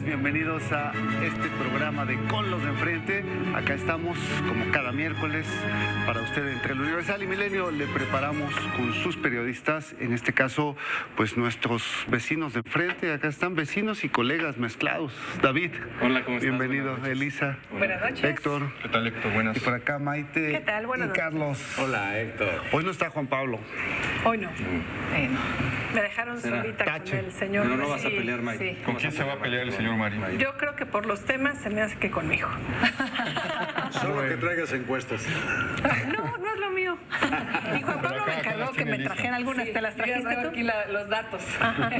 Bienvenidos a este programa de Con los de Enfrente. Acá estamos como cada miércoles para usted. Entre el Universal y Milenio le preparamos con sus periodistas, en este caso pues nuestros vecinos de enfrente. Acá están vecinos y colegas mezclados. David, hola, ¿cómo estás? Bienvenido. Elisa. Buenas noches. Héctor. ¿Qué tal, Héctor? Buenas. Y por acá Maite. ¿Qué tal? Buenas noches. Carlos. Hola, Héctor. Hoy no está Juan Pablo. Hoy no. Me dejaron solita Tache. con el señor. Pero no vas a pelear, Maite. Sí. ¿Con quién se va a pelear el señor Mari? Yo creo que por los temas se me hace que conmigo. Solo que traigas encuestas. No es lo mío. Y Juan Pablo me encargó que me trajera algunas. ¿Te las trajiste tú? Aquí los datos.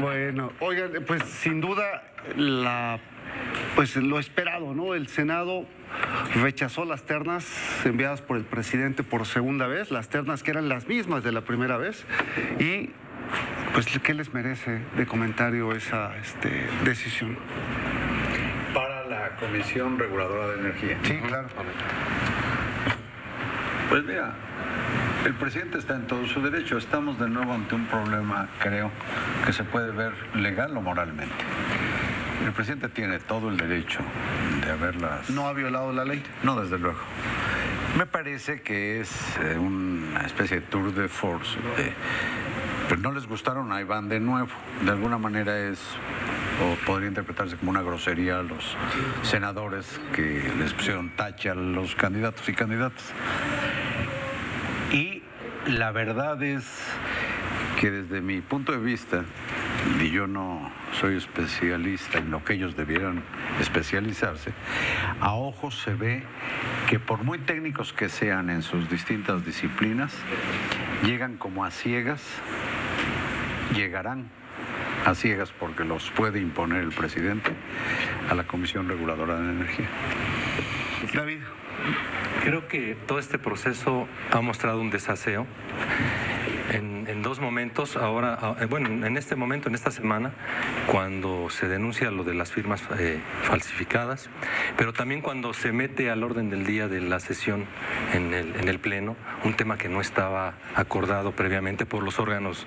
Bueno, oigan, pues sin duda lo esperado, ¿no? El Senado rechazó las ternas enviadas por el presidente por segunda vez, las ternas que eran las mismas de la primera vez, y pues ¿qué les merece de comentario esa decisión? Para la Comisión Reguladora de Energía. Sí, claro. Pues mira, el presidente está en todo su derecho. Estamos de nuevo ante un problema, creo, que se puede ver legal o moralmente. El presidente tiene todo el derecho de haberlas... ¿No ha violado la ley? No, desde luego. Me parece que es una especie de tour de force. Pero no les gustaron, ahí van de nuevo. De alguna manera o podría interpretarse como una grosería a los senadores que les pusieron tache a los candidatos y candidatas. Y la verdad es que desde mi punto de vista, y yo no soy especialista en lo que ellos debieran especializarse, a ojos se ve que por muy técnicos que sean en sus distintas disciplinas, llegan como a ciegas, llegarán a ciegas porque los puede imponer el presidente a la Comisión Reguladora de Energía. David. Creo que todo este proceso ha mostrado un desaseo en dos momentos. Ahora, en este momento, en esta semana, cuando se denuncia lo de las firmas falsificadas, pero también cuando se mete al orden del día de la sesión en el Pleno, un tema que no estaba acordado previamente por los órganos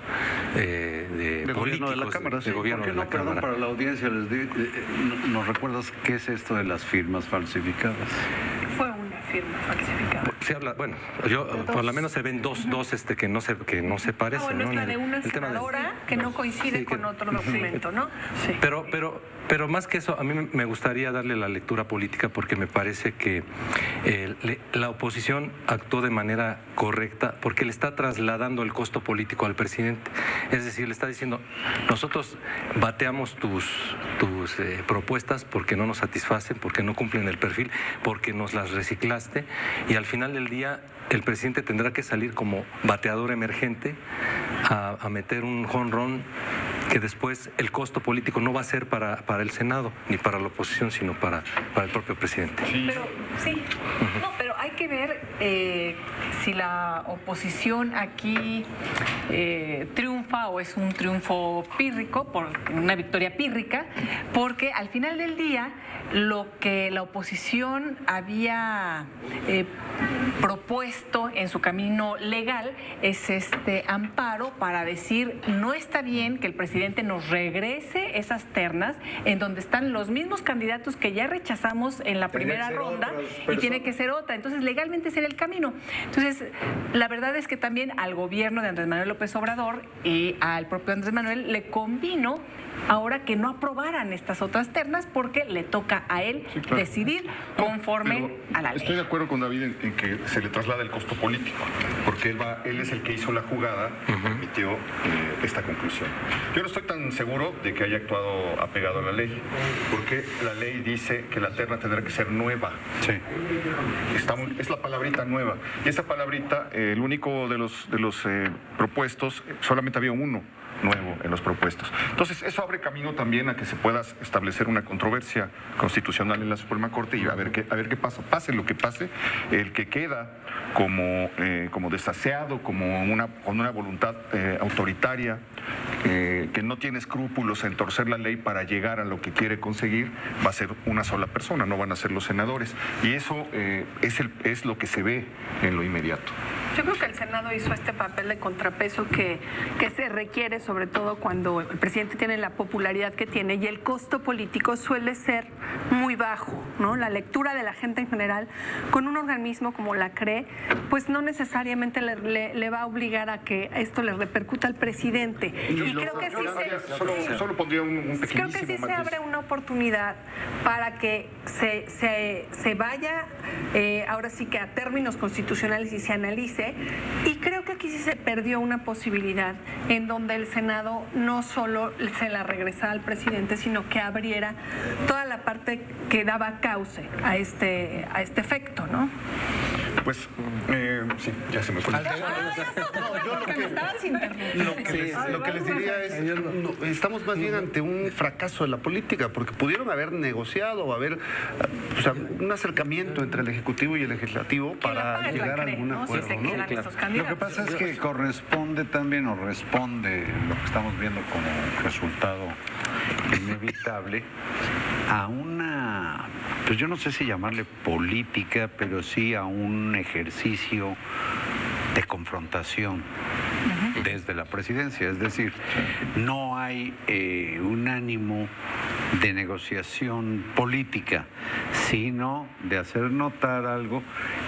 de políticos de la Cámara. De gobierno de la Perdón, Cámara. para la audiencia, ¿nos recuerdas qué es esto de las firmas falsificadas? Fue una firma falsificada. Se habla, por lo menos se ven dos que no se parecen. Bueno, ¿no? es la de una El tema senadora que no coincide con otro documento, ¿no? Sí. Pero más que eso, a mí me gustaría darle la lectura política porque me parece que la oposición actuó de manera correcta porque le está trasladando el costo político al presidente. Es decir, le está diciendo, nosotros bateamos tus propuestas porque no nos satisfacen, porque no cumplen el perfil, porque nos las reciclaste, y al final del día el presidente tendrá que salir como bateador emergente a meter un jonrón que después el costo político no va a ser para el Senado ni para la oposición, sino para el propio presidente. Pero hay que ver si la oposición aquí triunfa o es un triunfo pírrico, una victoria pírrica, porque al final del día lo que la oposición había propuesto en su camino legal es este amparo para decir no está bien que el presidente nos regrese esas ternas en donde están los mismos candidatos que ya rechazamos en la primera ronda y tiene que ser otra. Entonces legalmente sería el camino. Entonces la verdad es que también al gobierno de Andrés Manuel López Obrador y al propio Andrés Manuel le convino ahora que no aprobaran estas otras ternas porque le toca a él decidir conforme a la ley. Estoy de acuerdo con David en que se le traslada el costo político, porque él es el que hizo la jugada y emitió esta conclusión. Yo no estoy tan seguro de que haya actuado apegado a la ley, porque la ley dice que la terna tendrá que ser nueva. Sí. Es la palabrita nueva. Y esa palabrita, el único de los propuestos, solamente había uno nuevo en los propuestos. Entonces, eso abre camino también a que se pueda establecer una controversia constitucional en la Suprema Corte y a ver qué pasa. Pase lo que pase, el que queda como desaseado, con una voluntad autoritaria, que no tiene escrúpulos en torcer la ley para llegar a lo que quiere conseguir, va a ser una sola persona, no van a ser los senadores. Y eso es lo que se ve en lo inmediato. Yo creo que el Senado hizo este papel de contrapeso que se requiere, sobre todo cuando el presidente tiene la popularidad que tiene y el costo político suele ser muy bajo, ¿no? La lectura de la gente en general con un organismo como la CRE, pues no necesariamente le va a obligar a que esto le repercuta al presidente. Y creo que solo pondría un pequeñísimo creo que sí matiz. se abre una oportunidad para que se vaya ahora sí que a términos constitucionales y se analice. Y creo que aquí sí se perdió una posibilidad en donde el Senado no solo se la regresara al presidente, sino que abriera toda la parte que daba cauce a este efecto, ¿no? Pues, sí, ya se me fue. Lo que les diría es, estamos más bien ante un fracaso de la política, porque pudieron haber negociado o haber un acercamiento entre el Ejecutivo y el Legislativo para llegar a algún acuerdo. Lo que pasa es que corresponde también o responde lo que estamos viendo como resultado inevitable a una, pues yo no sé si llamarle política, pero sí a un ejercicio de confrontación desde la presidencia. Es decir, no hay un ánimo de negociación política, sino de hacer notar algo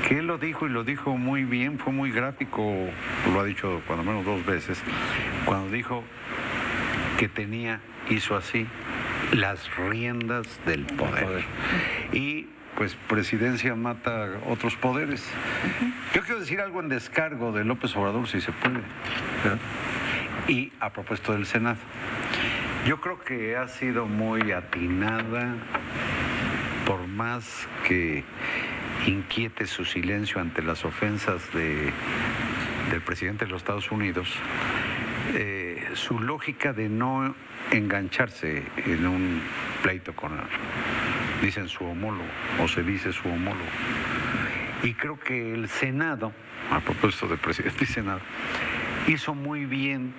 que él lo dijo y lo dijo muy bien, fue muy gráfico, lo ha dicho cuando menos 2 veces, cuando dijo que hizo así, las riendas del poder. Y pues presidencia mata otros poderes. Yo quiero decir algo en descargo de López Obrador, si se puede. Y a propósito del Senado. Yo creo que ha sido muy atinada, por más que inquiete su silencio ante las ofensas del presidente de los Estados Unidos, su lógica de no engancharse en un pleito con él. Dicen su homólogo, o se dice su homólogo. Y creo que el Senado, a propósito de presidente y Senado, hizo muy bien,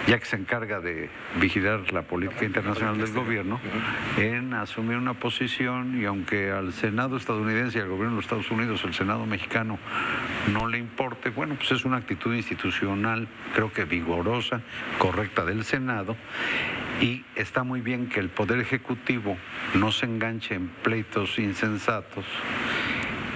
ya que se encarga de vigilar la política internacional del gobierno, en asumir una posición, y aunque al Senado estadounidense y al gobierno de los Estados Unidos el Senado mexicano no le importe, bueno, pues es una actitud institucional, creo que vigorosa, correcta del Senado, y está muy bien que el Poder Ejecutivo no se enganche en pleitos insensatos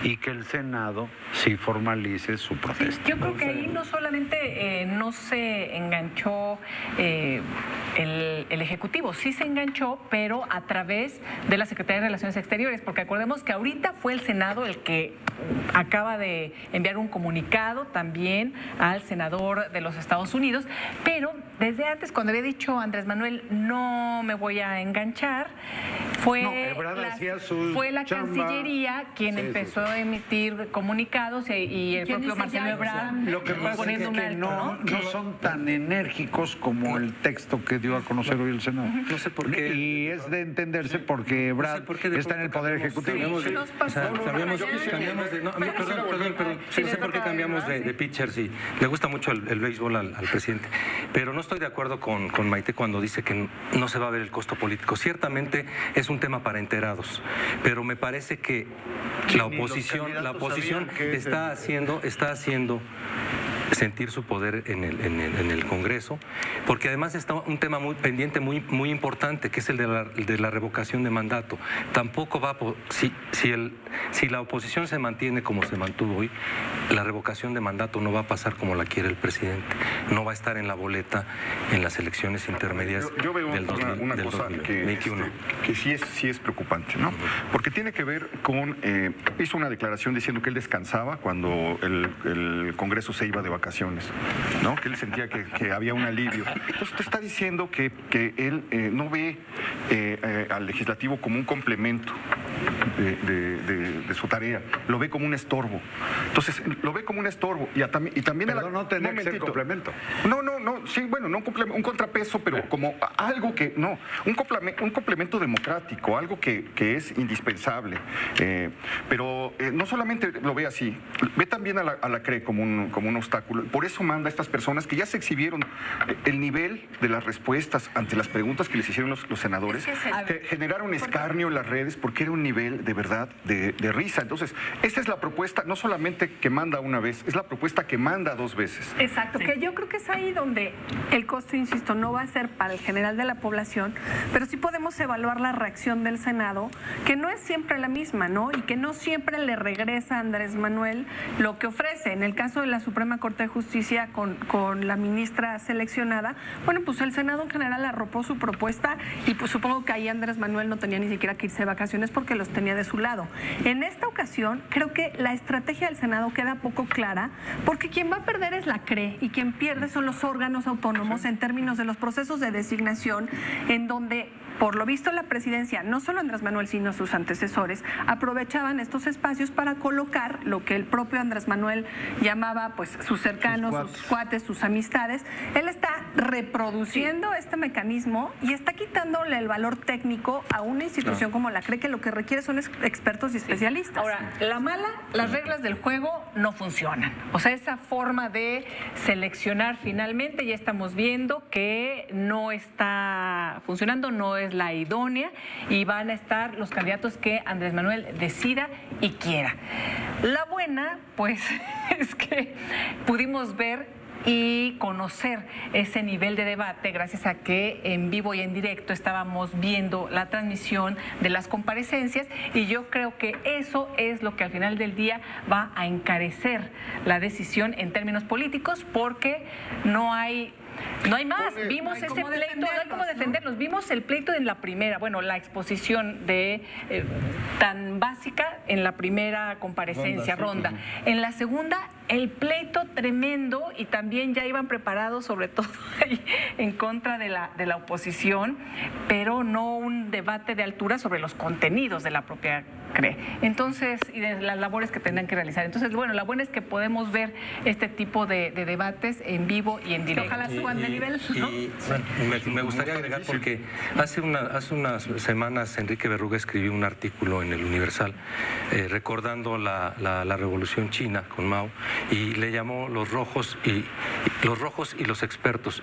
y que el Senado sí formalice su protesta. Yo creo que ahí no solamente no se enganchó el Ejecutivo, sí se enganchó, pero a través de la Secretaría de Relaciones Exteriores, porque acordemos que ahorita fue el Senado el que acaba de enviar un comunicado también al senador de los Estados Unidos, pero desde antes, cuando había dicho Andrés Manuel, no me voy a enganchar, fue la Cancillería quien empezó a emitir comunicados y el propio Marcelo Ebrard lo que pasa es que no son tan enérgicos como el texto que dio a conocer hoy el Senado. No sé por qué. Y es de entenderse porque Ebrard está en el Poder Ejecutivo. No sé por qué cambiamos de pitchers y le gusta mucho el béisbol al presidente. Pero no estoy de acuerdo con Maite cuando dice que no se va a ver el costo político. Ciertamente es un tema para enterados, pero me parece que la oposición está haciendo sentir su poder en el Congreso, porque además está un tema muy pendiente, muy importante, que es el de la revocación de mandato. Tampoco va si la oposición se mantiene como se mantuvo hoy, la revocación de mandato no va a pasar como la quiere el presidente, no va a estar en la boleta en las elecciones intermedias yo veo del una cosa 2021. Que sí es preocupante, ¿no? Porque tiene que ver con hizo una declaración diciendo que él descansaba cuando el Congreso se iba de vacaciones. vacaciones, ¿no? Que él sentía que había un alivio. Entonces te está diciendo que él no ve al legislativo como un complemento de su tarea, lo ve como un estorbo. Entonces, lo ve como un estorbo. Y también pero no tendría que ser complemento. No, sí, bueno, no un contrapeso, pero como algo que, no, un complemento democrático, algo que es indispensable. Pero no solamente lo ve así, ve también a la CRE como un obstáculo. Por eso manda a estas personas que ya se exhibieron el nivel de las respuestas ante las preguntas que les hicieron los senadores, que generaron escarnio en las redes porque era un nivel de verdad de risa. Entonces, esa es la propuesta, no solamente que manda una vez, es la propuesta que manda 2 veces. Exacto, sí. Que yo creo que es ahí donde el costo, insisto, no va a ser para el general de la población, pero sí podemos evaluar la reacción del Senado, que no es siempre la misma, ¿no? Y que no siempre le regresa a Andrés Manuel lo que ofrece. En el caso de la Suprema Corte de Justicia con la ministra seleccionada, bueno, pues el Senado en general arropó su propuesta y pues supongo que ahí Andrés Manuel no tenía ni siquiera que irse de vacaciones porque los tenía de su lado. En esta ocasión creo que la estrategia del Senado queda poco clara porque quien va a perder es la CRE y quien pierde son los órganos autónomos en términos de los procesos de designación, en donde por lo visto la presidencia, no solo Andrés Manuel sino sus antecesores, aprovechaban estos espacios para colocar lo que el propio Andrés Manuel llamaba pues sus cercanos, sus cuates, sus amistades. Él está reproduciendo este mecanismo y está quitándole el valor técnico a una institución como la CRE, que lo que requiere son expertos y especialistas. Ahora, las reglas del juego no funcionan. O sea, esa forma de seleccionar finalmente ya estamos viendo que no está funcionando, no es la idónea y van a estar los candidatos que Andrés Manuel decida y quiera. La buena, pues, es que pudimos ver y conocer ese nivel de debate gracias a que en vivo y en directo estábamos viendo la transmisión de las comparecencias y yo creo que eso es lo que al final del día va a encarecer la decisión en términos políticos porque no hay más. Vimos ese pleito, no hay cómo defenderlos. Vimos el pleito en la primera, bueno, la exposición de tan básica en la primera comparecencia, ronda. En la segunda, el pleito tremendo y también ya iban preparados, sobre todo en contra de la oposición, pero no un debate de altura sobre los contenidos de la propia CRE. Entonces, y de las labores que tendrán que realizar. Entonces, bueno, la buena es que podemos ver este tipo de debates en vivo y en directo. Ojalá suban de nivel, ¿no? Me gustaría agregar porque hace unas semanas Enrique Berruga escribió un artículo en el Universal recordando la Revolución China con Mao y le llamó los rojos y los expertos.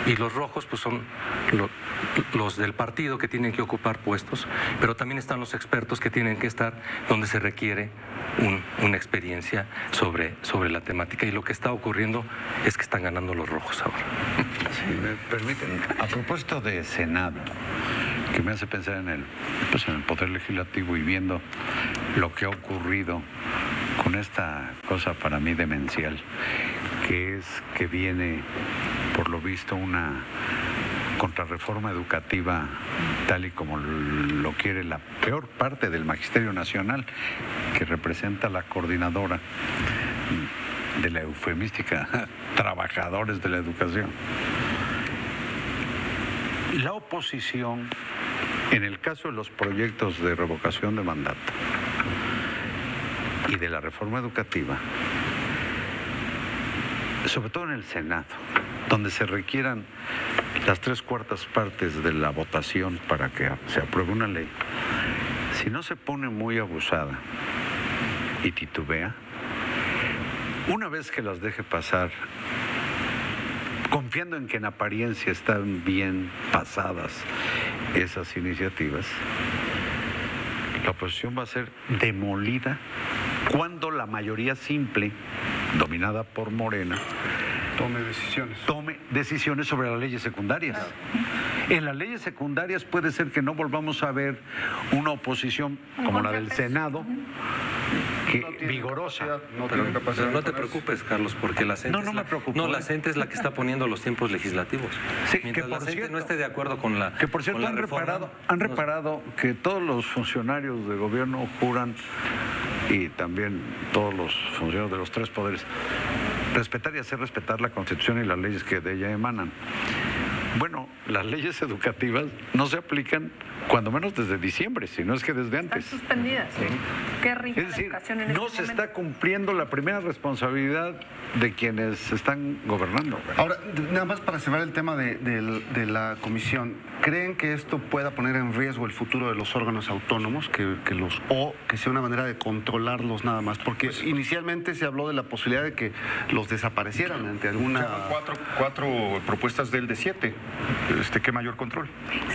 Y los rojos pues son los del partido que tienen que ocupar puestos, pero también están los expertos que tienen que estar donde se requiere una experiencia sobre la temática y lo que está ocurriendo es que están ganando los rojos ahora. Si me permiten, a propósito de Senado, que me hace pensar en el Poder Legislativo y viendo lo que ha ocurrido con esta cosa para mí demencial, que es que viene, por lo visto, una contrarreforma educativa tal y como lo quiere la peor parte del Magisterio Nacional, que representa la coordinadora de la eufemística trabajadores de la educación. La oposición, en el caso de los proyectos de revocación de mandato y de la reforma educativa, sobre todo en el Senado, donde se requieran las 3/4 partes de la votación para que se apruebe una ley, si no se pone muy abusada y titubea, una vez que las deje pasar, confiando en que en apariencia están bien pasadas esas iniciativas, la oposición va a ser demolida cuando la mayoría simple, dominada por Morena, tome decisiones sobre las leyes secundarias. En las leyes secundarias puede ser que no volvamos a ver una oposición como la del Senado, vigorosa. Pero no te preocupes, Carlos, porque la CENTE la CENTE es la que está poniendo los tiempos legislativos. Sí, mientras que la CENTE no esté de acuerdo con la que por cierto han reparado que todos los funcionarios de gobierno juran, y también todos los funcionarios de los 3 poderes, respetar y hacer respetar la Constitución y las leyes que de ella emanan. Bueno, las leyes educativas no se aplican cuando menos desde diciembre, si no es que desde antes. Están suspendidas. Sí. Qué rica Es decir, educación en no este se momento. está cumpliendo la primera responsabilidad de quienes están gobernando. Ahora, nada más para cerrar el tema de la comisión, ¿creen que esto pueda poner en riesgo el futuro de los órganos autónomos, o que sea una manera de controlarlos nada más? Porque inicialmente se habló de la posibilidad de que los desaparecieran ante alguna... Cuatro propuestas del de 7. ¿Qué mayor control?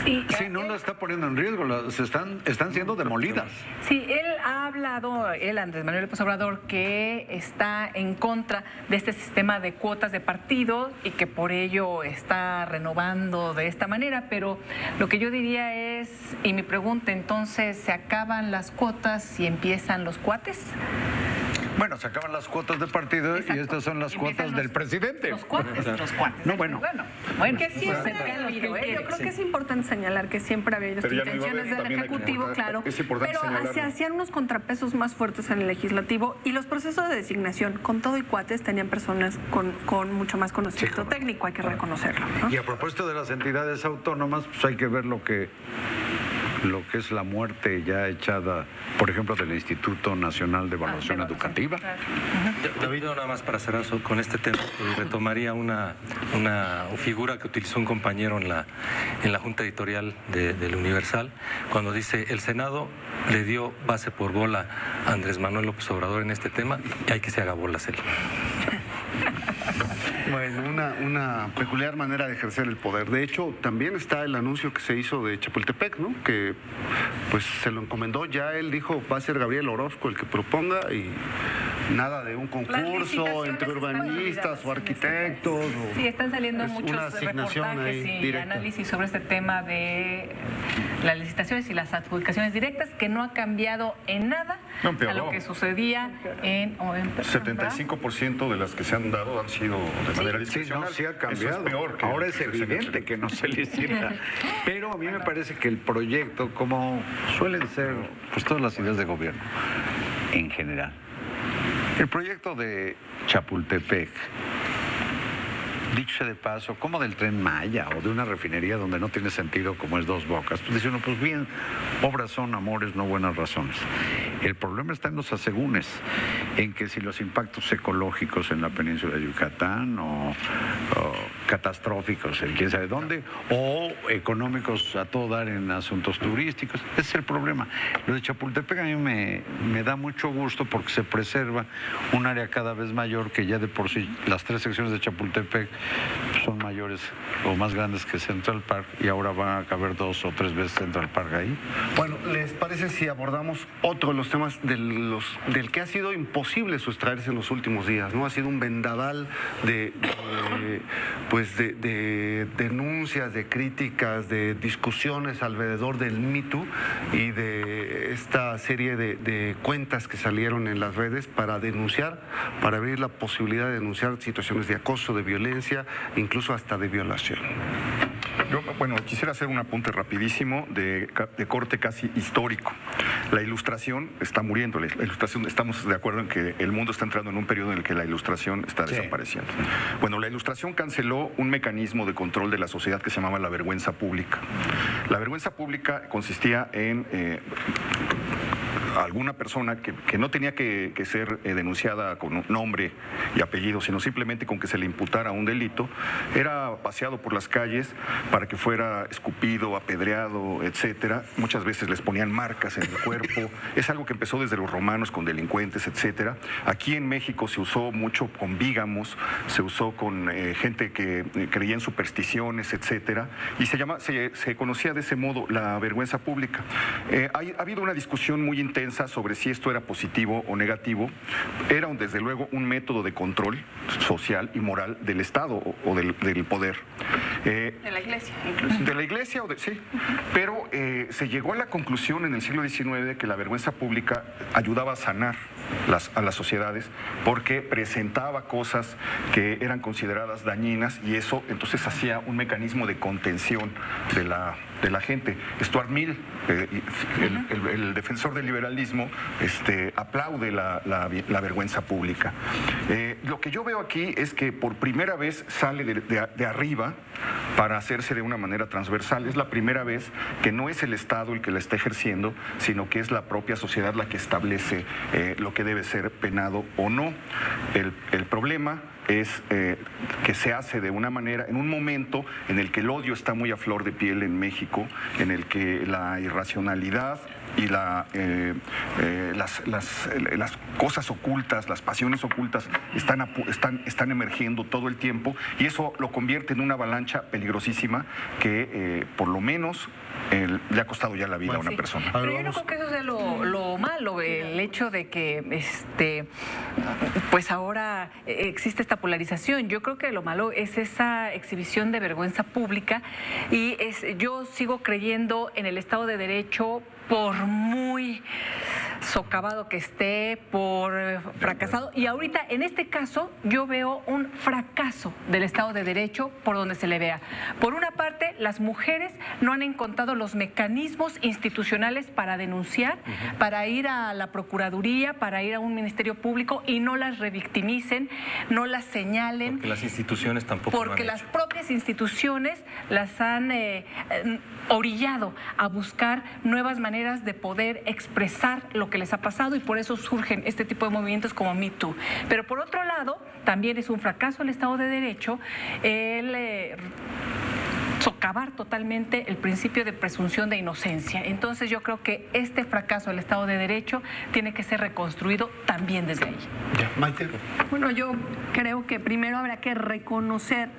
Sí, Sí, no lo está poniendo en riesgo, están siendo demolidas. Sí, él ha hablado, Andrés Manuel López Obrador, que está en contra de este sistema de cuotas de partido y que por ello está renovando de esta manera, pero lo que yo diría es, y mi pregunta entonces, ¿se acaban las cuotas y empiezan los cuates? Bueno, se acaban las cuotas de partido. Exacto. Y estas son las cuotas del presidente. Los cuates. No, bueno. Que siempre ha habido, yo creo que es importante señalar que siempre ha habido Pero ya no iba a haber, intenciones del también hay que Ejecutivo, recordar, claro, es importante pero señalarlo. se hacían unos contrapesos más fuertes en el Legislativo y los procesos de designación, con todo y cuates, tenían personas con mucho más conocimiento técnico, hay que reconocerlo, ¿no? Y a propósito de las entidades autónomas, pues hay que ver lo que es la muerte ya echada, por ejemplo, del Instituto Nacional de Evaluación Educativa. David, nada más para cerrar con este tema, retomaría una figura que utilizó un compañero en la Junta Editorial del Universal, cuando dice: el Senado le dio base por bola a Andrés Manuel López Obrador en este tema y hay que se haga bolas él. Bueno, una peculiar manera de ejercer el poder. De hecho, también está el anuncio que se hizo de Chapultepec, ¿no? Que pues se lo encomendó, ya él dijo, va a ser Gabriel Orozco el que proponga, y nada de un concurso entre urbanistas o arquitectos. Sí, están saliendo es una muchos asignación reportajes ahí y directa. análisis sobre este tema de las licitaciones y las adjudicaciones directas, que no ha cambiado en nada No, a empeoró. lo que sucedía en 75% de las que se han dado han sido de manera Sí, discrecional. no, sí ha cambiado. Eso es peor que ahora es que se haya evidente hecho. que no se licita. Pero a mí me parece que el proyecto, como suelen ser pues todas las ideas de gobierno en general, el proyecto de Chapultepec, dicho sea de paso, como del Tren Maya o de una refinería donde no tiene sentido como es Dos Bocas, pues dice uno, pues bien, obras son amores, no buenas razones. El problema está en los asegúnes, en que si los impactos ecológicos en la península de Yucatán o catastróficos en quién sabe dónde, o económicos a todo dar en asuntos turísticos, ese es el problema. Lo de Chapultepec a mí me da mucho gusto porque se preserva un área cada vez mayor, que ya de por sí las 3 secciones de Chapultepec son mayores o más grandes que Central Park, y ahora va a caber 2 o 3 veces Central Park ahí. Bueno, ¿les parece si abordamos otro de los temas del que ha sido imposible sustraerse en los últimos días, ¿no? Ha sido un vendaval de denuncias, de críticas, de discusiones alrededor del Me Too y de esta serie de cuentas que salieron en las redes para denunciar, para abrir la posibilidad de denunciar situaciones de acoso, de violencia, incluso hasta de violación. Yo, bueno, quisiera hacer un apunte rapidísimo de corte casi histórico. La ilustración está muriendo. La ilustración, estamos de acuerdo en que el mundo está entrando en un periodo en el que la ilustración está desapareciendo. Bueno, la ilustración canceló un mecanismo de control de la sociedad que se llamaba la vergüenza pública. La vergüenza pública consistía en alguna persona que no tenía que ser denunciada con un nombre y apellido, sino simplemente con que se le imputara un delito, era paseado por las calles para que fuera escupido, apedreado, etcétera. Muchas veces les ponían marcas en el cuerpo. Es algo que empezó desde los romanos con delincuentes, etcétera. Aquí en México se usó mucho con vígamos, se usó con gente que creía en supersticiones, etcétera, y se conocía de ese modo la vergüenza pública. Ha habido una discusión muy intensa sobre si esto era positivo o negativo. Era desde luego un método de control social y moral del Estado o del poder. De la Iglesia, incluso. De la Iglesia, sí. Pero se llegó a la conclusión en el siglo XIX de que la vergüenza pública ayudaba a sanar a las sociedades porque presentaba cosas que eran consideradas dañinas y eso entonces hacía un mecanismo de contención de la gente. Stuart Mill, el defensor del liberalismo, aplaude la vergüenza pública. Lo que yo veo aquí es que por primera vez sale de arriba para hacerse de una manera transversal. Es la primera vez que no es el Estado el que la está ejerciendo, sino que es la propia sociedad la que establece lo que debe ser penado o no. El problema es que se hace de una manera, en un momento en el que el odio está muy a flor de piel en México, en el que la irracionalidad y las cosas ocultas, las pasiones ocultas están emergiendo todo el tiempo y eso lo convierte en una avalancha peligrosísima que por lo menos le ha costado ya la vida a una persona. Pero yo no creo que eso sea lo malo, el hecho de que pues ahora existe esta polarización. Yo creo que lo malo es esa exhibición de vergüenza pública y yo sigo creyendo en el Estado de Derecho por muy socavado que esté, por fracasado. Y ahorita, en este caso, yo veo un fracaso del Estado de Derecho por donde se le vea. Por una parte, las mujeres no han encontrado los mecanismos institucionales para denunciar, para ir a la Procuraduría, para ir a un Ministerio Público y no las revictimicen, no las señalen. Porque las instituciones tampoco porque las propias instituciones las han orillado a buscar nuevas maneras de poder expresar lo que les ha pasado y por eso surgen este tipo de movimientos como Me Too. Pero por otro lado, también es un fracaso el Estado de Derecho el socavar totalmente el principio de presunción de inocencia. Entonces yo creo que este fracaso del Estado de Derecho tiene que ser reconstruido también desde ahí. Maite. Bueno, yo creo que primero habrá que reconocer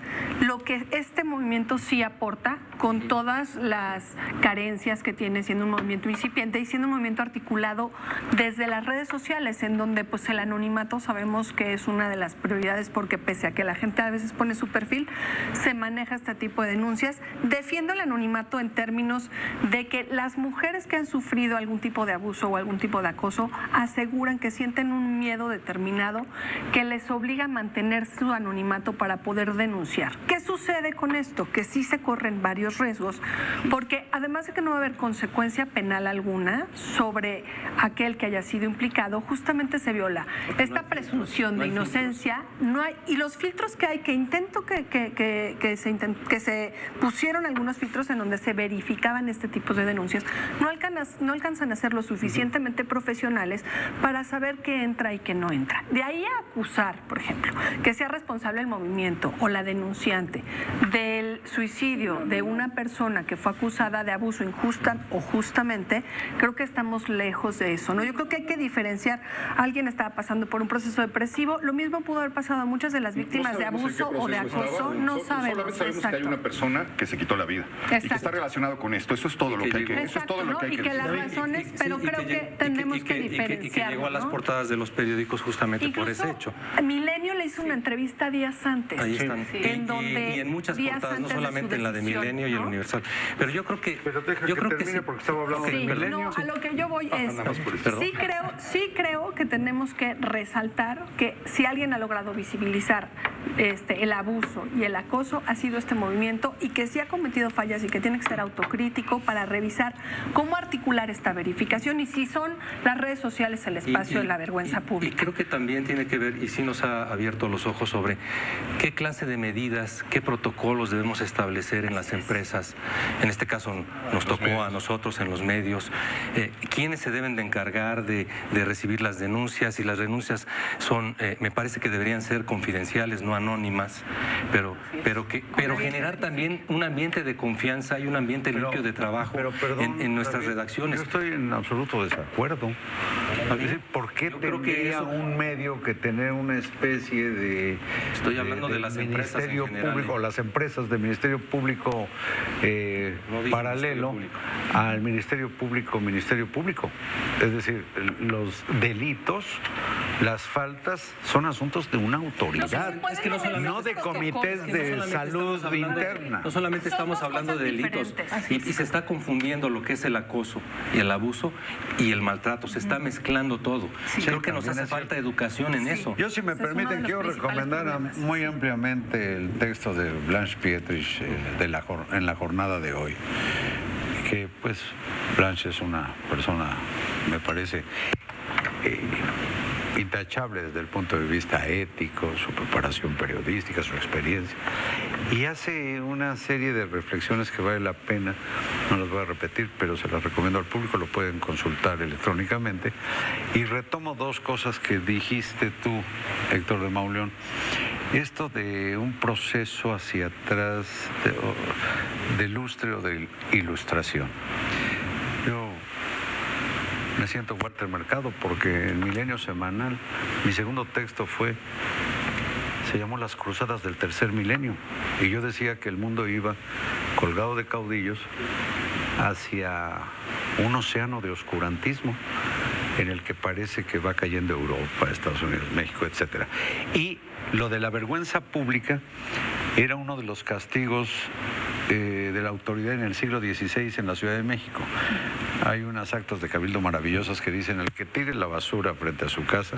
lo que este movimiento sí aporta con todas las carencias que tiene siendo un movimiento incipiente y siendo un movimiento articulado desde las redes sociales, en donde pues el anonimato sabemos que es una de las prioridades porque pese a que la gente a veces pone su perfil, se maneja este tipo de denuncias. Defiendo el anonimato en términos de que las mujeres que han sufrido algún tipo de abuso o algún tipo de acoso aseguran que sienten un miedo determinado que les obliga a mantener su anonimato para poder denunciar. ¿Qué sucede con esto? Que sí se corren varios riesgos, porque además de que no va a haber consecuencia penal alguna sobre aquel que haya sido implicado, justamente se viola esta presunción de inocencia. No hay, y los filtros que hay, que intento que se pusieron algunos filtros en donde se verificaban este tipo de denuncias, no alcanzan a ser lo suficientemente profesionales para saber qué entra y qué no entra. De ahí a acusar, por ejemplo, que sea responsable el movimiento o la denunciante del suicidio de una persona que fue acusada de abuso injusta o justamente, creo que estamos lejos de eso, ¿no? Yo creo que hay que diferenciar. Alguien estaba pasando por un proceso depresivo, lo mismo pudo haber pasado a muchas de las víctimas de abuso o de acoso, no sabemos. Solamente sabemos que hay una persona que se quitó la vida. Exacto. Y que está relacionado con esto. Eso es todo lo que hay que decir. Eso es todo lo que hay que decir. Y que las razones, pero creo que tendremos que diferenciar. Y que llegó a las portadas de los periódicos justamente por ese hecho. Milenio le hizo una entrevista días antes. Ahí están. En donde y en muchas portadas, no solamente en la de Milenio y el Universal. Pero yo creo que... Pero deja que termine porque estaba hablando de Milenio. No, a lo que yo voy es... Sí creo que tenemos que resaltar que si alguien ha logrado visibilizar el abuso y el acoso, ha sido este movimiento y que sí ha cometido fallas y que tiene que ser autocrítico para revisar cómo articular esta verificación y si son las redes sociales el espacio de la vergüenza pública. Y creo que también tiene que ver, y sí nos ha abierto los ojos sobre qué clase de medidas, qué protocolos debemos establecer en las empresas. En este caso nos tocó a nosotros en los medios. ¿Quiénes se deben de encargar de recibir las denuncias? Y las denuncias son, me parece que deberían ser confidenciales, no anónimas, pero generar también un ambiente de confianza y un ambiente limpio de trabajo en nuestras redacciones. Yo estoy en absoluto desacuerdo. Es decir, ¿por qué tendría un medio que tener una especie de... Estoy hablando de las empresas Ministerio Público, o las empresas del Ministerio Público paralelo al Ministerio Público. Es decir, los delitos Las faltas son asuntos de una autoridad, Es que no solamente no de comités de salud interna. No solamente estamos hablando de delitos, y se está confundiendo lo que es el acoso y el abuso y el maltrato, se está mezclando todo. Creo que nos hace falta educación en eso. Yo, si me permiten, quiero recomendar muy ampliamente el texto de Blanche Pietrich en la jornada de hoy, que pues Blanche es una persona, me parece, intachable desde el punto de vista ético, su preparación periodística, su experiencia, y hace una serie de reflexiones que vale la pena, no las voy a repetir, pero se las recomiendo al público, lo pueden consultar electrónicamente, y retomo dos cosas que dijiste tú, Héctor de Mauleón. Esto de un proceso hacia atrás de lustre o de ilustración. Yo me siento Walter Mercado porque en Milenio Semanal mi segundo texto se llamó Las Cruzadas del Tercer Milenio, y yo decía que el mundo iba colgado de caudillos hacia un océano de oscurantismo en el que parece que va cayendo Europa, Estados Unidos, México, etcétera. Y lo de la vergüenza pública era uno de los castigos de la autoridad en el siglo XVI en la Ciudad de México. Hay unos actos de cabildo maravillosos que dicen: el que tire la basura frente a su casa,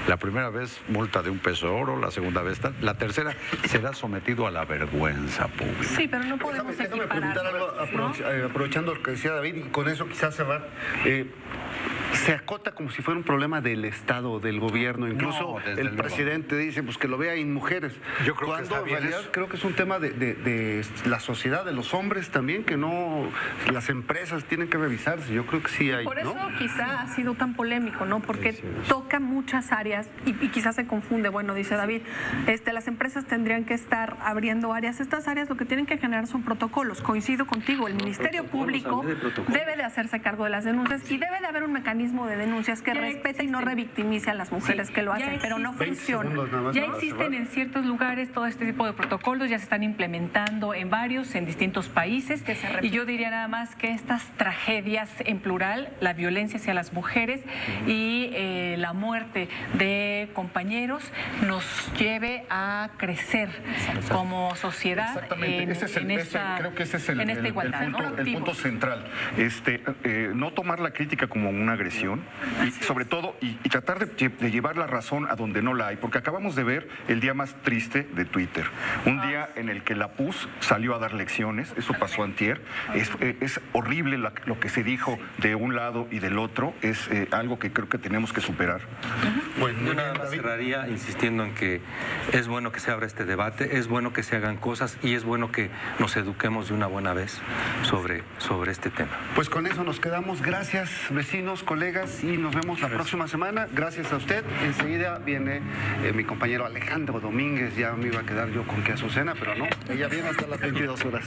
la primera vez multa de $1 oro, la segunda vez tal, la tercera será sometido a la vergüenza pública. Sí, pero no podemos Déjame preguntar algo, aprovechando lo que decía David, y con eso quizás se va. Se acota como si fuera un problema del Estado, del gobierno. Incluso el presidente dice pues que lo vea en mujeres. Yo creo que en realidad creo que es un tema de la sociedad, de los hombres también, que no, las empresas tienen que revisarse. Yo creo que sí hay. Por eso ¿no? quizá ha sido tan polémico, ¿no? Porque toca muchas áreas y quizás se confunde. Bueno, dice David, las empresas tendrían que estar abriendo áreas. Estas áreas lo que tienen que generar son protocolos. Coincido contigo, el Ministerio Público debe de hacerse cargo de las denuncias y debe de haber un mecanismo de denuncias que respete y no revictimice a las mujeres que lo hacen, pero no funciona. Ya existen en ciertos lugares todo este tipo de protocolos, ya se están implementando en distintos países, y yo diría nada más que estas tragedias en plural, la violencia hacia las mujeres y la muerte de compañeros, nos lleve a crecer como sociedad. Exactamente, creo que ese es esta igualdad, el punto central. No tomar la crítica como una agresión y sobre todo y tratar de llevar la razón a donde no la hay, porque acabamos de ver el día más triste de Twitter, un día en el que la PUS salió a dar lecciones, eso pasó antier, es horrible lo que se dijo de un lado y del otro, es algo que creo que tenemos que superar. Bueno, yo nada más cerraría insistiendo en que es bueno que se abra este debate, es bueno que se hagan cosas y es bueno que nos eduquemos de una buena vez sobre este tema. Pues con eso nos quedamos. Gracias, vecinos, colegas, y nos vemos la próxima semana. Gracias a usted. Enseguida viene mi compañero Alejandro Domínguez. Ya me iba a quedar yo con que Azucena, pero no. Ella viene hasta las 22 horas.